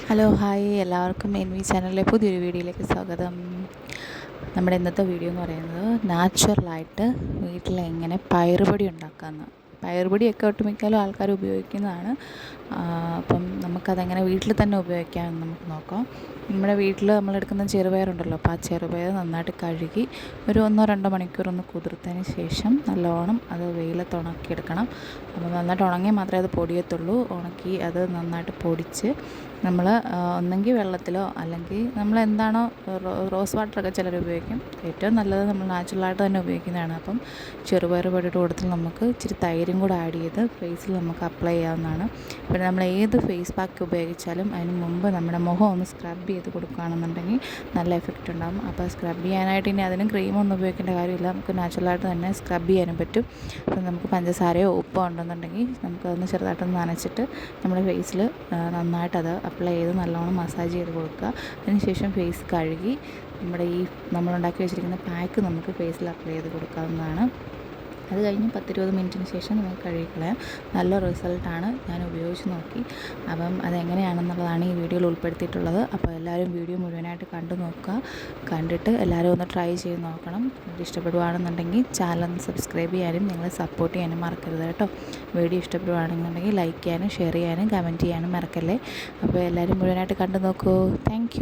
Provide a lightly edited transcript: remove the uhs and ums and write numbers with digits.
Hello hi എല്ലാവർക്കും N V ചാനലിലെ പുതിയൊരു വീഡിയോയിലേക്ക് സ്വാഗതം. നമ്മുടെ ഇന്നത്തെ വീഡിയോ എന്ന് പറയുന്നത് നാച്ചുറലായിട്ട് വീട്ടിൽ എങ്ങനെ പയറുപൊടി ഉണ്ടാക്കാമെന്ന്. പയറുപൊടിയൊക്കെ ഒട്ടുമിക്കലും ആൾക്കാർ ഉപയോഗിക്കുന്നതാണ്. അപ്പം നമുക്കതെങ്ങനെ വീട്ടിൽ തന്നെ ഉപയോഗിക്കാമെന്ന് നമുക്ക് നോക്കാം. നമ്മുടെ വീട്ടിൽ നമ്മളെടുക്കുന്ന ചെറുപയറുണ്ടല്ലോ, അപ്പോൾ ആ ചെറുപയർ നന്നായിട്ട് കഴുകി ഒരു 1-2 മണിക്കൂർ ഒന്ന് കുതിർത്തതിന് ശേഷം നല്ലോണം അത് വെയിലത്ത് ഉണക്കിയെടുക്കണം. അപ്പോൾ നന്നായിട്ട് ഉണങ്ങിയാൽ മാത്രമേ അത് പൊടിയത്തുള്ളൂ. ഉണക്കി അത് നന്നായിട്ട് പൊടിച്ച് നമ്മൾ ഒന്നെങ്കിൽ വെള്ളത്തിലോ അല്ലെങ്കിൽ നമ്മൾ എന്താണോ റോസ് വാട്ടറൊക്കെ ചിലർ ഉപയോഗിക്കും. ഏറ്റവും നല്ലത് നമ്മൾ നാച്ചുറലായിട്ട് തന്നെ ഉപയോഗിക്കുന്നതാണ്. അപ്പം ചെറുപയർ പൊടിയുടെ കൂട്ടത്തിൽ നമുക്ക് ഇച്ചിരി തൈരും കൂടെ ആഡ് ചെയ്ത് ഫേസിൽ നമുക്ക് അപ്ലൈ ചെയ്യാവുന്നതാണ്. പിന്നെ നമ്മൾ ഏത് ഫേസ് പാക്ക് ഉപയോഗിച്ചാലും അതിന് മുമ്പ് നമ്മുടെ മുഖം ഒന്ന് സ്ക്രബ് ചെയ്ത് കൊടുക്കുകയാണെന്നുണ്ടെങ്കിൽ നല്ല എഫക്റ്റ് ഉണ്ടാകും. അപ്പോൾ സ്ക്രബ് ചെയ്യാനായിട്ട് ഇനി അതിനും ക്രീമൊന്നും ഉപയോഗിക്കേണ്ട കാര്യമില്ല. നമുക്ക് നാച്ചുറലായിട്ട് തന്നെ സ്ക്രബ് ചെയ്യാനും പറ്റും. അപ്പം നമുക്ക് പഞ്ചസാരയോ ഉപ്പോ ഉണ്ടെന്നുണ്ടെങ്കിൽ നമുക്കതൊന്ന് ചെറുതായിട്ടൊന്ന് നനച്ചിട്ട് നമ്മുടെ ഫേസിൽ നന്നായിട്ടത് അപ്ലൈ ചെയ്ത് നല്ലോണം മസാജ് ചെയ്ത് കൊടുക്കുക. അതിനുശേഷം ഫേസ് കഴുകി നമ്മുടെ ഈ നമ്മളുണ്ടാക്കി വെച്ചിരിക്കുന്ന പാക്ക് നമുക്ക് ഫേസിൽ അപ്ലൈ ചെയ്ത് കൊടുക്കാവുന്നതാണ്. അത് കഴിഞ്ഞ് 10-20 മിനിറ്റിന് ശേഷം നമുക്ക് കഴുകിക്കളയാം. നല്ല റിസൾട്ടാണ്, ഞാൻ ഉപയോഗിച്ച് നോക്കി. അപ്പം അതെങ്ങനെയാണെന്നുള്ളതാണ് ഈ വീഡിയോയിൽ ഉൾപ്പെടുത്തിയിട്ടുള്ളത്. അപ്പോൾ എല്ലാവരും വീഡിയോ മുഴുവനായിട്ട് കണ്ടു നോക്കുക. കണ്ടിട്ട് എല്ലാവരും ഒന്ന് ട്രൈ ചെയ്ത് നോക്കണം. ഇഷ്ടപ്പെടുകയാണെന്നുണ്ടെങ്കിൽ ചാനൽ സബ്സ്ക്രൈബ് ചെയ്യാനും നിങ്ങളെ സപ്പോർട്ട് ചെയ്യാനും മറക്കരുത് കേട്ടോ. വീഡിയോ ഇഷ്ടപ്പെടുകയാണെന്നുണ്ടെങ്കിൽ ലൈക്ക് ചെയ്യാനും ഷെയർ ചെയ്യാനും കമൻറ്റ് ചെയ്യാനും മറക്കല്ലേ. അപ്പോൾ എല്ലാവരും മുഴുവനായിട്ട് കണ്ടു നോക്കൂ. താങ്ക്